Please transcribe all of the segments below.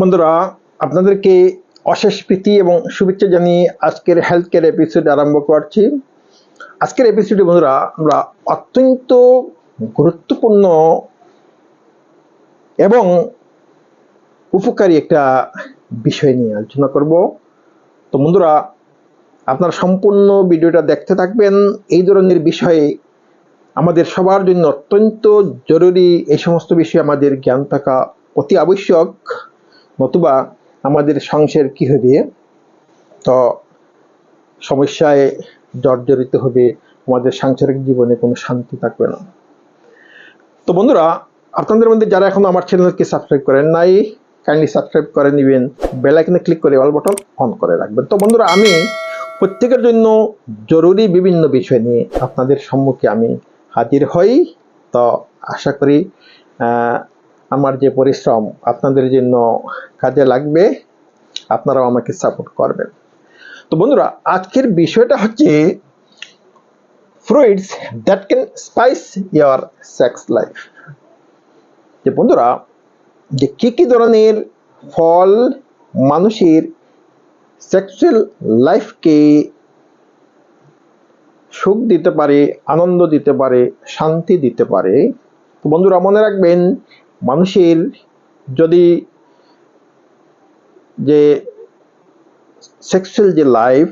বন্ধুরা, আপনাদেরকে অশেষ প্রীতি এবং শুভেচ্ছা জানিয়ে আজকের হেলথ কেয়ার এপিসোড আরম্ভ করছি। আজকের এপিসোডে বন্ধুরা আমরা অত্যন্ত গুরুত্বপূর্ণ এবং উপকারী একটা বিষয় নিয়ে আলোচনা করব। তো বন্ধুরা, আপনারা সম্পূর্ণ ভিডিওটা দেখতে থাকবেন। এই ধরনের বিষয়ে আমাদের সবার জন্য অত্যন্ত জরুরি। এই সমস্ত বিষয়ে আমাদের জ্ঞান থাকা অতি আবশ্যক, নতুবা আমাদের সংসার কি হবে, তো সমস্যায় জর্জরিত হবে, আমাদের সাংসারিক জীবনে কোনো শান্তি থাকবে না। তো বন্ধুরা, আপনাদের মধ্যে যারা এখনো আমার চ্যানেলকে সাবস্ক্রাইব করেন নাই, কাইন্ডলি সাবস্ক্রাইব করে নেবেন, বেল আইকনে ক্লিক করে অল বাটন অন করে রাখবেন। তো বন্ধুরা, আমি প্রত্যেকের জন্য জরুরি বিভিন্ন বিষয় নিয়ে আপনাদের সম্মুখে আমি হাজির হই। তো আশা করি আমার যে পরিশ্রম আপনাদের জন্য কাজে লাগবে, আপনারাও আমাকে সাপোর্ট করবেন। তো বন্ধুরা, আজকের বিষয়টা হচ্ছে fruits that can spice your sex life। যে বন্ধুরা, যে কি ধরনের ফল মানুষের সেক্সুয়াল লাইফকে সুখ দিতে পারে, আনন্দ দিতে পারে, শান্তি দিতে পারে। তো বন্ধুরা, মনে রাখবেন, মানুষের যদি যে সেক্সুয়াল যে লাইফ,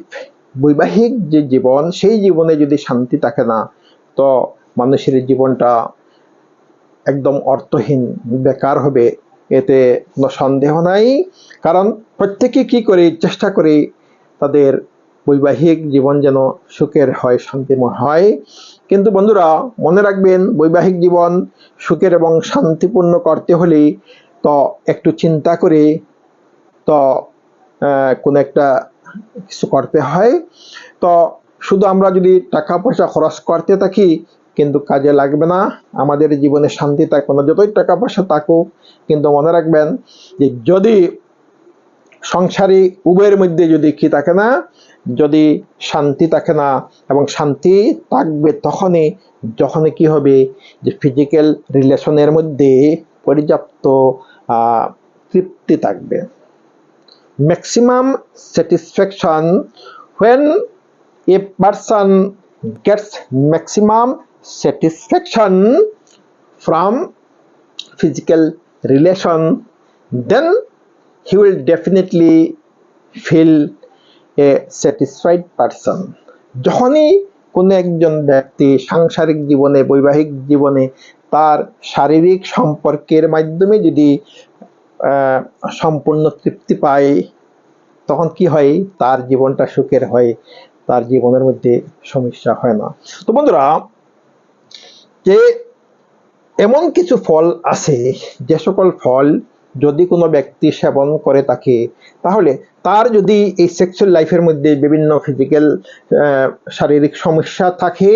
বৈবাহিক যে জীবন, সেই জীবনে যদি শান্তি থাকে না, তো মানুষের জীবনটা একদম অর্থহীন, বেকার হবে, এতে কোনো সন্দেহ নাই। কারণ প্রত্যেকে কি করে চেষ্টা করে তাদের বৈবাহিক জীবন যেন সুখের হয়, শান্তিময় হয়। কিন্তু বন্ধুরা, মনে রাখবেন, বৈবাহিক জীবন সুখের এবং শান্তিপূর্ণ করতে হলে তো একটু চিন্তা করে তো কোনো একটা কিছু করতে হয়। তো শুধু আমরা যদি টাকা পয়সা খরচ করতে থাকি, কিন্তু কাজে লাগবে না, আমাদের জীবনে শান্তি থাকবে না, যতই টাকা পয়সা থাকুক। কিন্তু মনে রাখবেন যে যদি সংসারে উভয়ের মধ্যে যদি কি থাকে না, যদি শান্তি থাকে না, এবং শান্তি থাকবে যখনই কি হবে, যে ফিজিক্যাল রিলেশনের মধ্যে পর্যাপ্ত তৃপ্তি থাকবে, maximum satisfaction. when a person gets maximum satisfaction from physical relation, then he will definitely feel a satisfied person। যখনই কোনো একজন ব্যক্তি সাংসারিক জীবনে, বৈবাহিক জীবনে তার শারীরিক সম্পর্কের মাধ্যমে যদি সম্পূর্ণ তৃপ্তি পায়, তখন কি হয়, তার জীবনটা সুখের হয়, তার জীবনের মধ্যে সমস্যা হয় না। তো বন্ধুরা, যে এমন কিছু ফল আছে, যে সকল ফল যদি কোনো ব্যক্তি সেবন করে থাকে, তাহলে তার যদি এই সেক্সুয়াল লাইফের মধ্যে বিভিন্ন ফিজিক্যাল শারীরিক সমস্যা থাকে,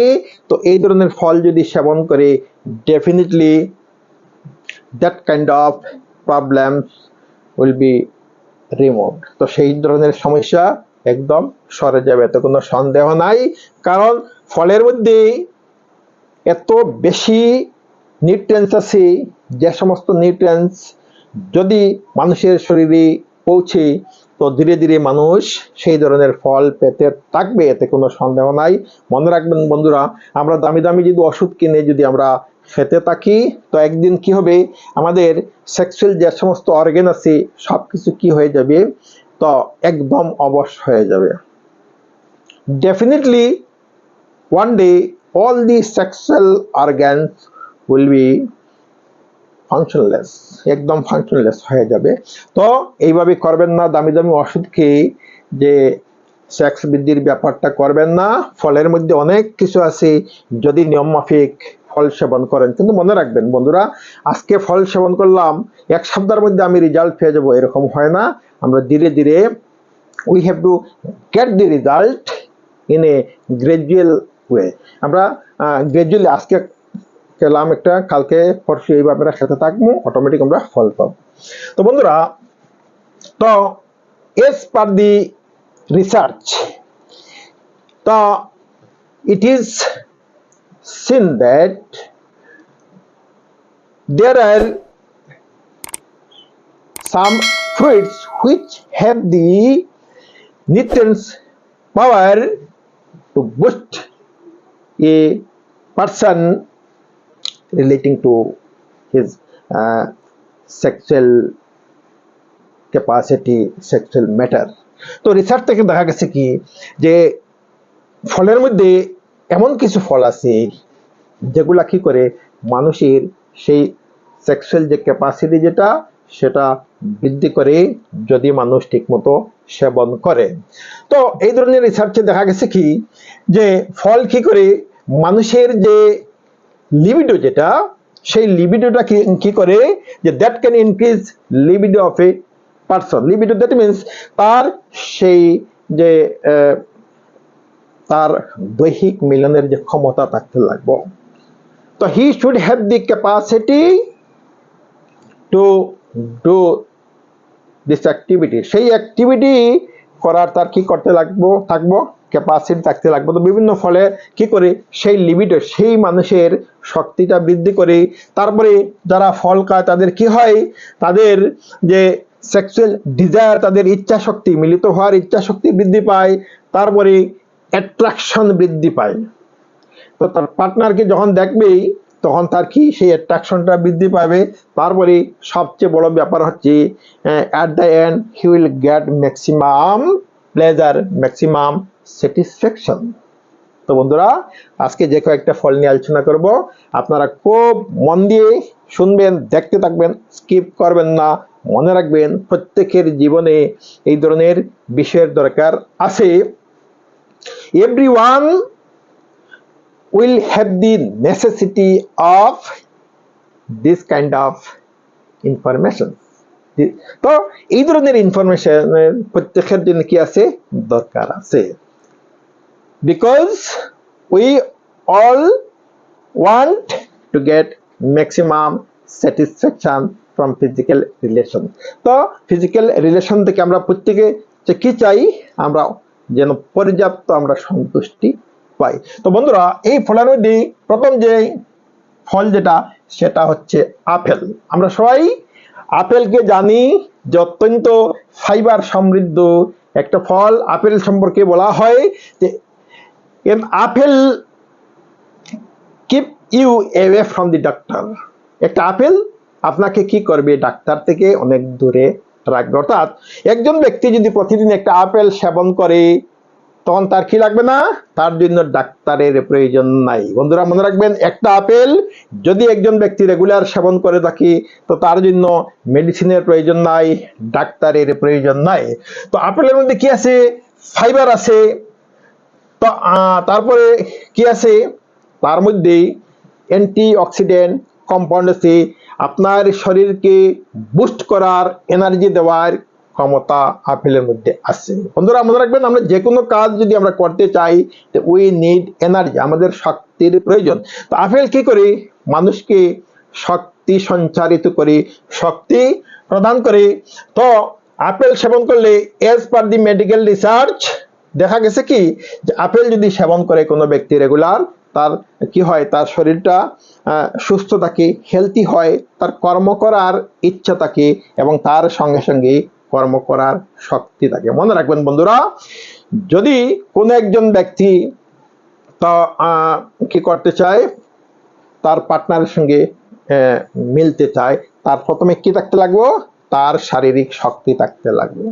তো এই ধরনের ফল যদি সেবন করে, definitely that kind of problems will be removed. তো সেই ধরনের সমস্যা একদম সরে যাবে, এতে কোনো সন্দেহ নাই। কারণ ফলের মধ্যে এত বেশি নিউট্রিয়েন্টস আছে, যে সমস্ত নিউট্রিয়েন্টস যদি মানুষের শরীরে পৌঁছে, তো ধীরে ধীরে মানুষ সেই ধরনের ফল পেতে থাকবে, এতে কোনো সন্দেহ নাই। মনে রাখবেন বন্ধুরা, আমরা দামি দামি যদি ওষুধ কিনে যদি আমরা খেতে থাকি, তো একদিন কি হবে, আমাদের সেক্সুয়াল যে সমস্ত অর্গান আছে সব কিছু কি হয়ে যাবে, তো একদম অবশ হয়ে যাবে। Definitely one day all the sexual organs will be functionless, একদম functionless হয়ে যাবে। তো এইভাবে করবেন না, দামি দামি ওষুধ খেয়ে যে সেক্স বৃদ্ধির ব্যাপারটা করবেন না। ফলের মধ্যে অনেক কিছু আছে, যদি নিয়ম মাফিক ফল সেবন করেন। কিন্তু মনে রাখবেন বন্ধুরা, আজকে ফল সেবন করলাম, এক সপ্তাহের মধ্যে আমি রেজাল্ট পেয়ে যাবো, এরকম হয় না। আমরা ধীরে ধীরে we have to get the result in a gradual way। আমরা গ্রাজুয়ালি আজকে খেলাম একটা, কালকে পরশু এইভাবে আমরা খেতে থাকবো, অটোমেটিক আমরা ফল পাবো। তো বন্ধুরা, তো as per the research, তো it is seen that there are some fruits which have the nutrients power to boost a person relating to his sexual capacity, sexual matter. তো রিসার্চ থেকে দেখা গেছে কি যে ফলের মধ্যে এমন কিছু ফল আছে যেগুলা কি করে মানুষের সেই সেক্সুয়াল যে ক্যাপাসিটি যেটা সেটা বৃদ্ধি করে যদি মানুষ ঠিকমতো সেবন করে। তো এই ধরনের রিসার্চে দেখা গেছে কি যে ফল কি করে মানুষের যে লিবিডো যেটা সেই লিবিডোটা কি করে যে that can increase libido of a person. Libido that means তার সেই যে তার দৈহিক মিলনের যে ক্ষমতা থাকতে লাগবে। তো he should have the capacity to do this activity. সেই অ্যাক্টিভিটি করার তার কি করতে থাকবো ক্যাপাসিটি থাকতে লাগবে। তো বিভিন্ন ফলে কি করে সেই লিবিডো সেই মানুষের শক্তিটা বৃদ্ধি করে। তারপরে যারা ফল খায় তাদের কি হয়, তাদের যে সেক্সুয়াল ডিজায়ার, তাদের ইচ্ছা শক্তি, মিলিত হওয়ার ইচ্ছা শক্তি বৃদ্ধি পায়। তারপরে অ্যাট্রাকশন বৃদ্ধি পায়। তো তার পার্টনারকে যখন দেখবেই তখন তার কি সেই অ্যাট্রাকশনটা বৃদ্ধি পাবে। তারপরে সবচেয়ে বড় ব্যাপার হচ্ছে at the end he will get maximum pleasure, maximum satisfaction. তো বন্ধুরা, আজকে যে কয়েকটা ফল নিয়ে আলোচনা করব, আপনারা খুব মন দিয়ে শুনবেন, দেখতে থাকবেন, স্কিপ করবেন না। মনে রাখবেন প্রত্যেকের জীবনে এই ধরনের বিষয়ের দরকার আছে। everyone will have the necessity of this kind of information. তো এই ধরনের ইনফরমেশনের প্রত্যেকের জন্য কি আছে দরকার আছে, because we all want to get maximum satisfaction from physical relation. তো ফিজিক্যাল রিলেশন থেকে আমরা প্রত্যেকে কি চাই, আমরা যেন পর্যাপ্ত আমরা সন্তুষ্টি পাই। তো বন্ধুরা, এই ফলের মধ্যে প্রথম যে ফল যেটা সেটা হচ্ছে আপেল। আমরা সবাই আপেলকে জানি যে অত্যন্ত ফাইবার সমৃদ্ধ একটা ফল। আপেল সম্পর্কে বলা হয় যে an apple keep you away from the doctor. একটা আপেল আপনাকে কি করবে, ডাক্তার থেকে অনেক দূরে রাখবে। অর্থাৎ একজন ব্যক্তি যদি প্রতিদিন একটা আপেল সেবন করে তখন তার কি লাগবে না, তার জন্য ডাক্তারের প্রয়োজন নাই। বন্ধুরা মনে রাখবেন, একটা আপেল যদি একজন ব্যক্তি রেগুলার সেবন করে থাকে তো তার জন্য মেডিসিনের প্রয়োজন নাই, ডাক্তারের প্রয়োজন নাই। তো আপেলের মধ্যে কি আছে, ফাইবার আছে। তো তারপরে কি আছে, তার মধ্যে অ্যান্টিঅক্সিডেন্ট কম্পাউন্ড আছে, আপনার শরীরকে বুস্ট করার, এনার্জি দেওয়ার ক্ষমতা আপেলের মধ্যে আছে। বন্ধুরা মনে রাখবেন, আমরা যে কোনো কাজ যদি আমরা করতে চাই উই নিড এনার্জি, আমাদের শক্তির প্রয়োজন। তো আপেল কি করে মানুষকে শক্তি সঞ্চারিত করে, শক্তি প্রদান করে। তো আপেল সেবন করলে এজ পার দি মেডিকেল রিসার্চ দেখা গেছে কি যে আপেল যদি সেবন করে কোনো ব্যক্তি রেগুলার, তার কি হয়, তার শরীরটা সুস্থ থাকে, হেলদি হয়, তার কর্ম করার ইচ্ছা থাকে এবং তার সঙ্গে সঙ্গে কর্ম করার শক্তি থাকে। মনে রাখবেন বন্ধুরা, যদি কোনো একজন ব্যক্তি তা কি করতে চায়, তার পার্টনারের সঙ্গে মিলতে চায়, তার প্রথমে কি থাকতে লাগবে, তার শারীরিক শক্তি থাকতে লাগবে।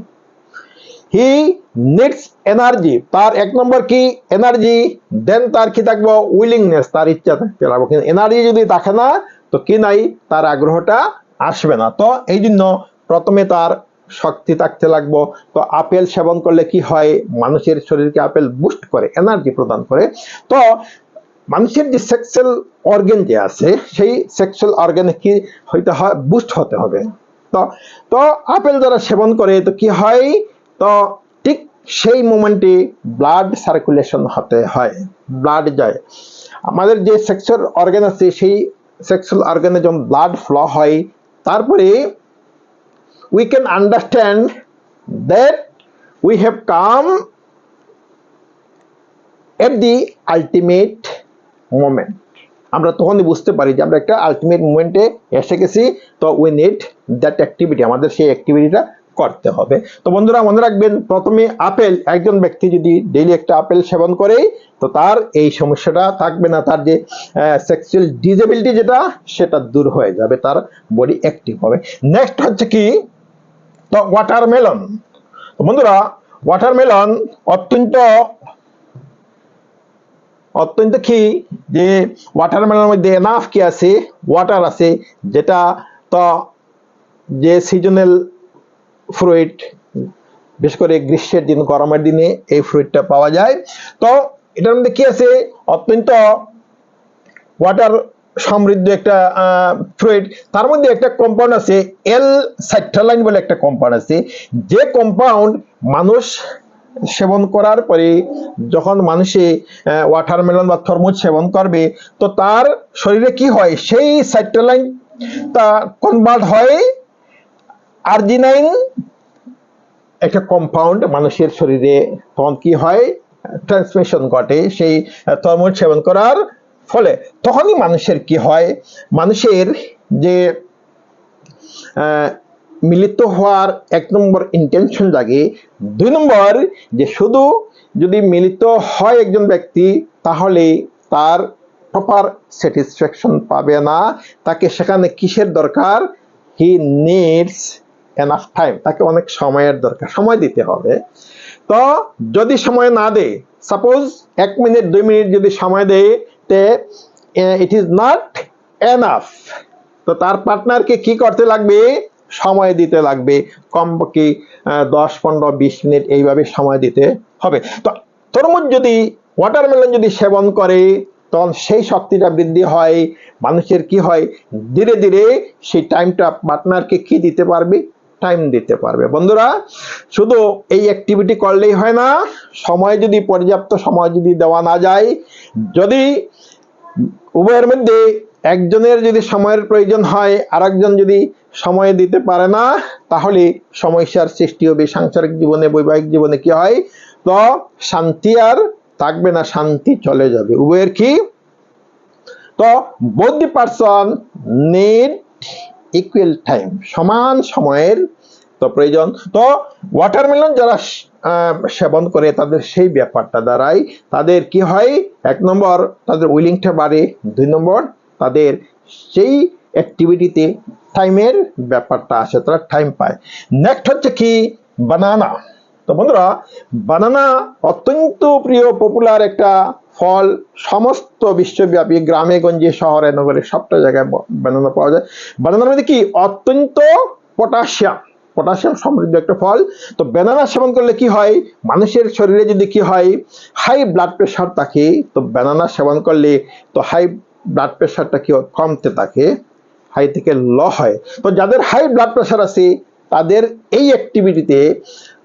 হি নিডস এনার্জি, তার এক নম্বর কি এনার্জি, দেন তার কি থাকবো উইলিংনেস, তার ইচ্ছা থাকতে লাগবে। কিন্তু এনার্জি যদি থাকে না তো কি নাই, তার আগ্রহটা আসবে না। তো এই জন্য প্রথমে তার শক্তি থাকতে লাগবে। তো আপেল সেবন করলে কি হয়, মানুষের শরীরকে আপেল বুস্ট করে, এনার্জি প্রদান করে। তো মানুষের যে সেক্সুয়াল অর্গান যে আছে সেই সেক্সুয়াল অর্গানে কি হইতে হয়, বুস্ট হতে হবে। তো আপেল যারা সেবন করে তো কি হয়, তো ঠিক সেই মোমেন্টে ব্লাড সার্কুলেশন হতে হয়, ব্লাড যায়। আমাদের যে সেক্সুয়াল অর্গান আছে সেই সেক্সুয়াল অর্গানে যখন ব্লাড ফ্লো হয়, তারপরে we can understand that we have come at the ultimate moment. আমরা তখনই বুঝতে পারি যে আমরা একটা আলটিমেট মোমেন্টে এসে গেছি। তো উই নিড দ্যাট অ্যাক্টিভিটি, আমাদের সেই অ্যাক্টিভিটিটা করতে হবে। তো বন্ধুরা মনে রাখবেন, প্রথমে আপেল, একজন ব্যক্তি যদি ডেইলি একটা আপেল সেবন করে তো তার এই সমস্যাটা থাকবে না, তার যে সেক্সুয়াল ডিসেবিলিটি যেটা সেটা দূর হয়ে যাবে, তার বডি অ্যাক্টিভ হবে। নেক্সট হচ্ছে কি, তো ওয়াটারমেলন। তো বন্ধুরা ওয়াটারমেলন অত্যন্ত অত্যন্ত কি, যে ওয়াটারমেলনের মধ্যে এনাফ কি আছে, ওয়াটার আছে, যেটা তো যে সিজনাল ফ্রুইট, বিশেষ করে গ্রীষ্মের দিন, গরমের দিনে এই ফ্রুইটটা পাওয়া যায়। তো এটার মধ্যে কি আছে, অত্যন্ত ওয়াটার সমৃদ্ধ একটা ফ্রুইট। তার মধ্যে একটা কম্পাউন্ড আছে এল সাইট্রালাইন বলে একটা কম্পাউন্ড আছে, যে কম্পাউন্ড মানুষ সেবন করার পরে, যখন মানুষে ওয়াটারমেলন বা তরমুজ সেবন করবে তো তার শরীরে কি হয়, সেই সাইট্রালাইন তা কনভার্ট হয় আর্জিনাইন একটা কম্পাউন্ড মানুষের শরীরে, তখন কি হয়, ট্রান্সমিশন ঘটে সেই তরমুজ সেবন করার ফলে। তখনই মানুষের কি হয়, মানুষের যে মিলিত হওয়ার এক নম্বর ইন্টেনশন জাগে, দুই নম্বর যে শুধু যদি মিলিত হয় একজন ব্যক্তি তাহলে তার প্রপার স্যাটিসফ্যাকশন পাবে না, তাকে সেখানে কিসের দরকার, হি নিডস এনাফ টাইম, তাকে অনেক সময়ের দরকার, সময় দিতে হবে। তো যদি সময় না দেয়, সাপোজ 1 মিনিট 2 মিনিট যদি সময় দেয়, তে ইট ইজ নট এনাফ, তো তার পার্টনারকে কি করতে লাগবে, সময় দিতে লাগবে, কমপক্ষে 10 15 20 মিনিট এইভাবে সময় দিতে হবে। তো তরমুজ যদি, ওয়াটারমেলন যদি সেবন করে তখন সেই শক্তিটা বৃদ্ধি হয়, মানুষের কি হয়, ধীরে ধীরে সেই টাইমটা পার্টনারকে কি দিতে পারবে, টাইম দিতে পারবে। বন্ধুরা শুধু এই অ্যাক্টিভিটি করলেই হয় না, সময় যদি পর্যাপ্ত সময় যদি দেওয়া না যায়, যদি উভয়ের মধ্যে একজনের যদি সময়ের প্রয়োজন হয় আর একজন যদি সময় দিতে পারে না, তাহলে সমস্যার সৃষ্টি হবে সাংসারিক জীবনে, বৈবাহিক জীবনে। কি হয়, তো শান্তি আর থাকবে না, শান্তি চলে যাবে। উভয়ের কি, তো both the person need equal time, সমান সময়ের তো প্রয়োজন। তো ওয়াটারমেলন যারা সেবন করে তাদের সেই ব্যাপারটা দ্বারাই তাদের কি হয়, 1 নম্বর তাদের উইলিংটা বাড়ে, 2 নম্বর তাদের সেই অ্যাক্টিভিটিতে টাইমের ব্যাপারটা আসে, তারা টাইম পায়। নেক্সট হচ্ছে কি, বানানা। তো বন্ধুরা বানানা অত্যন্ত প্রিয় পপুলার একটা ফল, সমস্ত বিশ্বব্যাপী গ্রামে গঞ্জে শহরে নগরে সবটা জায়গায় বানানা পাওয়া যায়। বানানার মধ্যে কি, অত্যন্ত পটাশিয়াম, পটাশিয়াম সমৃদ্ধ একটা ফল। তো বানানা সেবন করলে কি হয়, মানুষের শরীরে যদি কি হয়, হাই ব্লাড প্রেশার থাকে, তো বানানা সেবন করলে তো হাই ব্লাড প্রেশারটা কি কমতে থাকে, হাই থেকে ল হয়। তো যাদের হাই ব্লাড প্রেশার আছে তাদের এই অ্যাক্টিভিটিতে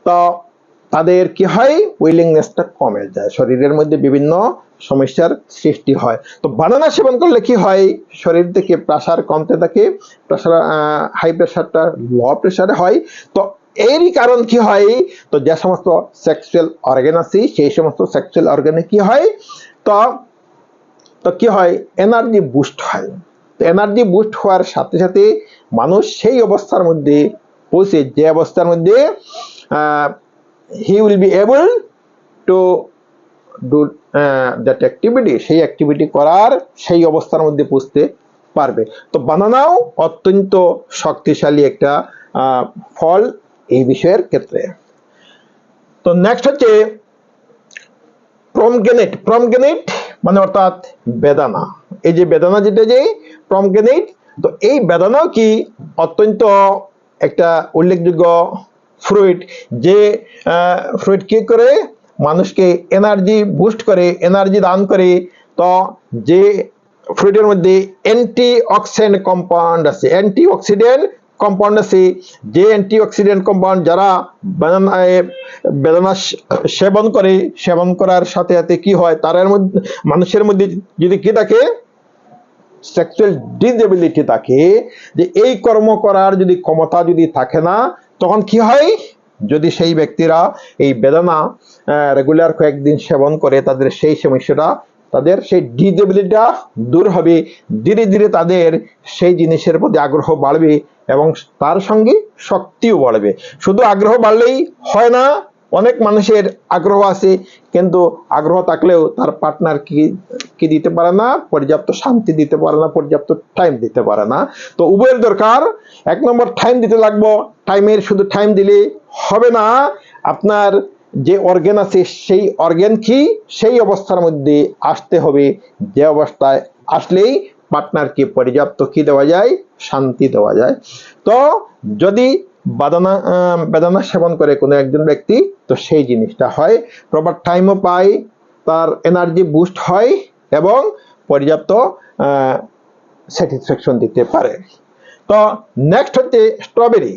তো তাদের কি হয়, উইলিংনেসটা কমে যায়, শরীরের মধ্যে বিভিন্ন সমস্যার সৃষ্টি হয়। তো বানানা সেবন করলে কি হয়, শরীর থেকে প্রেশার কমতে থাকে, প্রেশার হাই প্রেশারটা লো প্রেশারে হয়। তো এরই কারণ কি হয়, তো যে সমস্ত সেক্সুয়াল অর্গান আছে সেই সমস্ত সেক্সুয়াল অর্গানে কি হয়, তো তো কি হয়, এনার্জি বুস্ট হয়। তো এনার্জি বুস্ট হওয়ার সাথে সাথে মানুষ সেই অবস্থার মধ্যে পৌঁছে, যে অবস্থার মধ্যে he will be able to do that activity, সেই অ্যাক্টিভিটি করার সেই অবস্থার মধ্যে পৌঁছতে পারবে। তো বানানাও অত্যন্ত শক্তিশালী একটা ফল এই বিষয়ের ক্ষেত্রে। তো নেক্সট হচ্ছে প্রমগ্রেনেট। প্রমগ্রেনেট মানে অর্থাৎ বেদানা, এই যে বেদানা যেটা, যে প্রমগ্রেনেট, তো এই বেদানাও কি অত্যন্ত একটা উল্লেখযোগ্য ফ্রুইট, যে ফ্রুইট কি করে মানুষকে এনার্জি বুস্ট করে, এনার্জি দান করে। তো যে ফ্রুইটের মধ্যে অ্যান্টিঅক্সিডেন্ট কম্পাউন্ড আছে, অ্যান্টিঅক্সিডেন্ট কম্পাউন্ড আছে, যে অ্যান্টিঅক্সিডেন্ট কম্পাউন্ড যারা বেদানা সেবন করে, সেবন করার সাথে সাথে কি হয়, তার মধ্যে মানুষের মধ্যে যদি কি থাকে, সেক্সুয়াল ডিসেবিলিটি থাকে, যে এই কর্ম করার যদি ক্ষমতা যদি থাকে না, তখন কি হয়, যদি সেই ব্যক্তিরা এই বেদানা রেগুলার কয়েকদিন সেবন করে, তাদের সেই সমস্যাটা, তাদের সেই ডিসেবিলিটিটা দূর হবে, ধীরে ধীরে তাদের সেই জিনিসের প্রতি আগ্রহ বাড়বে এবং তার সঙ্গে শক্তিও বাড়বে। শুধু আগ্রহ বাড়লেই হয় না, অনেক মানুষের আগ্রহ আছে কিন্তু আগ্রহ থাকলেও তার পার্টনার কি দিতে পারে না, পর্যাপ্ত শান্তি দিতে পারে না, পর্যাপ্ত টাইম দিতে পারে না। তো উভয়ের দরকার। 1 নম্বর টাইম দিতে লাগবো। শুধু টাইম দিলে হবে না, আপনার যে অর্গান আছে সেই অর্গান কি সেই অবস্থার মধ্যে আসতে হবে, যে অবস্থায় আসলেই পার্টনারকে পর্যাপ্ত কি দেওয়া যায়, শান্তি দেওয়া যায়। তো যদি বেদানা সেবন করে কোনো একজন ব্যক্তি, তো সেই জিনিসটা হয়, প্রপার টাইমও পায়, তার এনার্জি বুস্ট হয় এবং পর্যাপ্ত স্যাটিসফ্যাকশন দিতে পারে। তো নেক্সট হচ্ছে স্ট্রবেরি।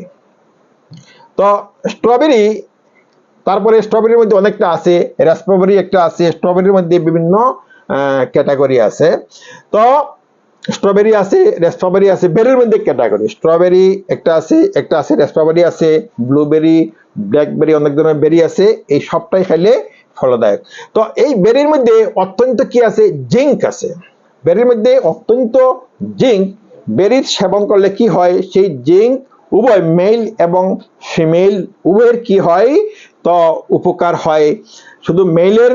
তো স্ট্রবেরি, তারপরে স্ট্রবেরির মধ্যে অনেকটা আছে, রাসপবেরি একটা আছে, স্ট্রবেরির মধ্যে বিভিন্ন ক্যাটাগরি আছে। তো স্ট্রবেরি আছে, রাসপবেরি আছে, বেরির মধ্যে ক্যাটাগরি। স্ট্রবেরি একটা আছে, রাসপবেরি আছে, ব্লুবেরি, ব্ল্যাকবেরি, অনেক ধরনের বেরি আছে। এই সবটাই খাইলে ফলদায়ক। তো এই বেরির মধ্যে অত্যন্ত কি আছে, জিঙ্ক আছে। বেরির মধ্যে অত্যন্ত জিঙ্ক, বেরির সেবন করলে কি হয়, সেই জিঙ্ক উভয় মেল এবং ফিমেল উভয়ের কি হয়, তো উপকার হয়। শুধু মেলের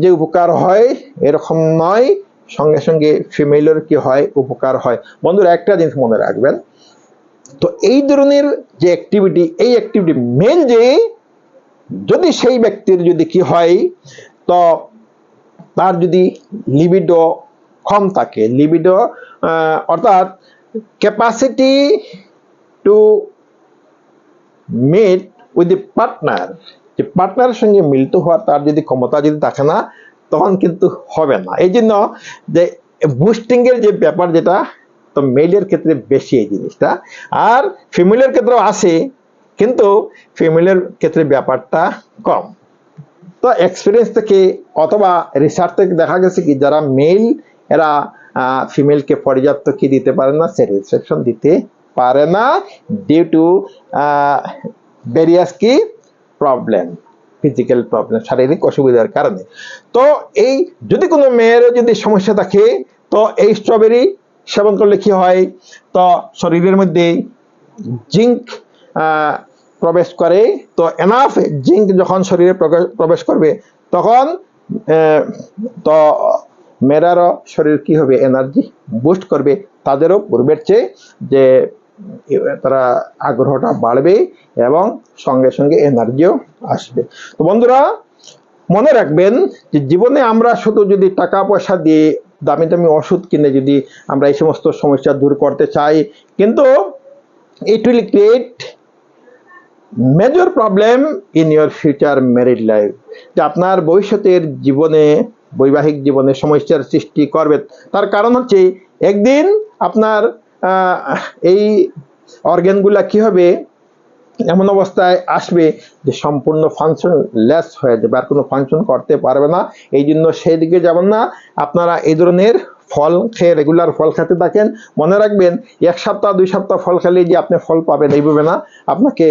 যে উপকার হয় এরকম নয়, সঙ্গে সঙ্গে ফিমেলের কি হয়, উপকার হয়। বন্ধুরা একটা জিনিস মনে রাখবেন, তো এই ধরনের যে অ্যাক্টিভিটি, এই অ্যাক্টিভিটি মেন যে যদি সেই ব্যক্তির যদি কি হয়, তো তার যদি লিবিডো কম থাকে, লিবিডো অর্থাৎ capacity to mate with the partner, যে পার্টনারের সঙ্গে মিলিত হওয়ার তার যদি ক্ষমতা যদি থাকে না, তখন কিন্তু হবে না। এই জন্য যে বুস্টিং এর যে ব্যাপার, যেটা তো মেলের ক্ষেত্রে বেশি এই জিনিসটা, আর ফিমেলের ক্ষেত্রেও আছে, কিন্তু ফিমেলের ক্ষেত্রে ব্যাপারটা কম। তো এক্সপিরিয়েন্স থেকে অথবা রিসার্চ থেকে দেখা গেছে কি, যারা মেল এরা ফিমেলকে পর্যাপ্ত কি দিতে পারে না, স্যাটিসফ্যাকশন দিতে পারে না, ডিউ টু ভেরিয়াস কি প্রবলেম, ফিজিক্যাল প্রবলেম, শারীরিক অসুবিধার কারণে। তো এই যদি কোনো মেয়েরও যদি সমস্যা থাকে, তো এই স্ট্রবেরি সেবন করলে কি হয়, তো শরীরের মধ্যে জিঙ্ক প্রবেশ করে। তো এনাফ জিঙ্ক যখন শরীরে প্রবেশ করবে, তখন তো মেয়েরারও শরীর কি হবে, এনার্জি বুস্ট করবে, তাদেরও পূর্বের চেয়ে যে তারা আগ্রহটা বাড়বে এবং সঙ্গে সঙ্গে এনার্জিও আসবে। তো বন্ধুরা মনে রাখবেন যে জীবনে আমরা শুধু যদি টাকা পয়সা দিয়ে দামি দামি ওষুধ কিনে যদি আমরা এই সমস্ত সমস্যা দূর করতে চাই, কিন্তু it will create major problem in your future married life, যে আপনার ভবিষ্যতের জীবনে, বৈবাহিক জীবনে সমস্যার সৃষ্টি করবে। তার কারণ হচ্ছে একদিন আপনার এই অর্গানগুলা কি হবে, এমন অবস্থায় আসবে যে সম্পূর্ণ ফাংশন লেস হয়ে যাবে, আর কোনো ফাংশন করতে পারবে না। এই জন্য সেই দিকে যাবেন না। আপনারা এই ধরনের ফল খেয়ে রেগুলার ফল খেতে থাকেন। মনে রাখবেন 1 সপ্তাহ 2 সপ্তাহ ফল খেলে যে আপনি ফল পাবেন এইভাবে না, আপনাকে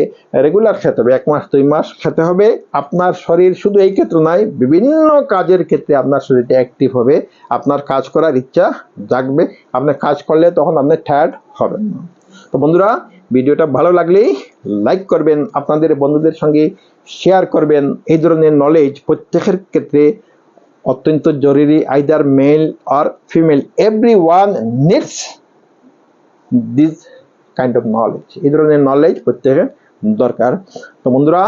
রেগুলার খেতে হবে, 1 মাস 2 মাস খেতে হবে। আপনার শরীর শুধু এই ক্ষেত্রে নয়, বিভিন্ন কাজের ক্ষেত্রে আপনার শরীরটা অ্যাক্টিভ হবে, আপনার কাজ করার ইচ্ছা জাগবে। আপনি কাজ করলে তখন আপনি টায়ার্ড হবেন না। তো বন্ধুরা ভিডিওটা ভালো লাগলেই লাইক করবেন, আপনাদের বন্ধুদের সঙ্গে শেয়ার করবেন। এই ধরনের নলেজ প্রত্যেকের ক্ষেত্রে অত্যন্ত জরুরি, either male or female, everyone needs this kind of knowledge. এই ধরনের নলেজ প্রত্যেকের দরকার। তো বন্ধুরা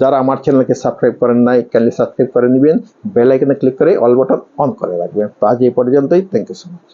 যারা আমার চ্যানেলকে সাবস্ক্রাইব করেন নাই, কাইন্ডলি সাবস্ক্রাইব করে নেবেন, বেল আইকনে ক্লিক করে অল বাটন অন করে রাখবেন। তো আজ এই পর্যন্তই, থ্যাংক ইউ সো মাচ।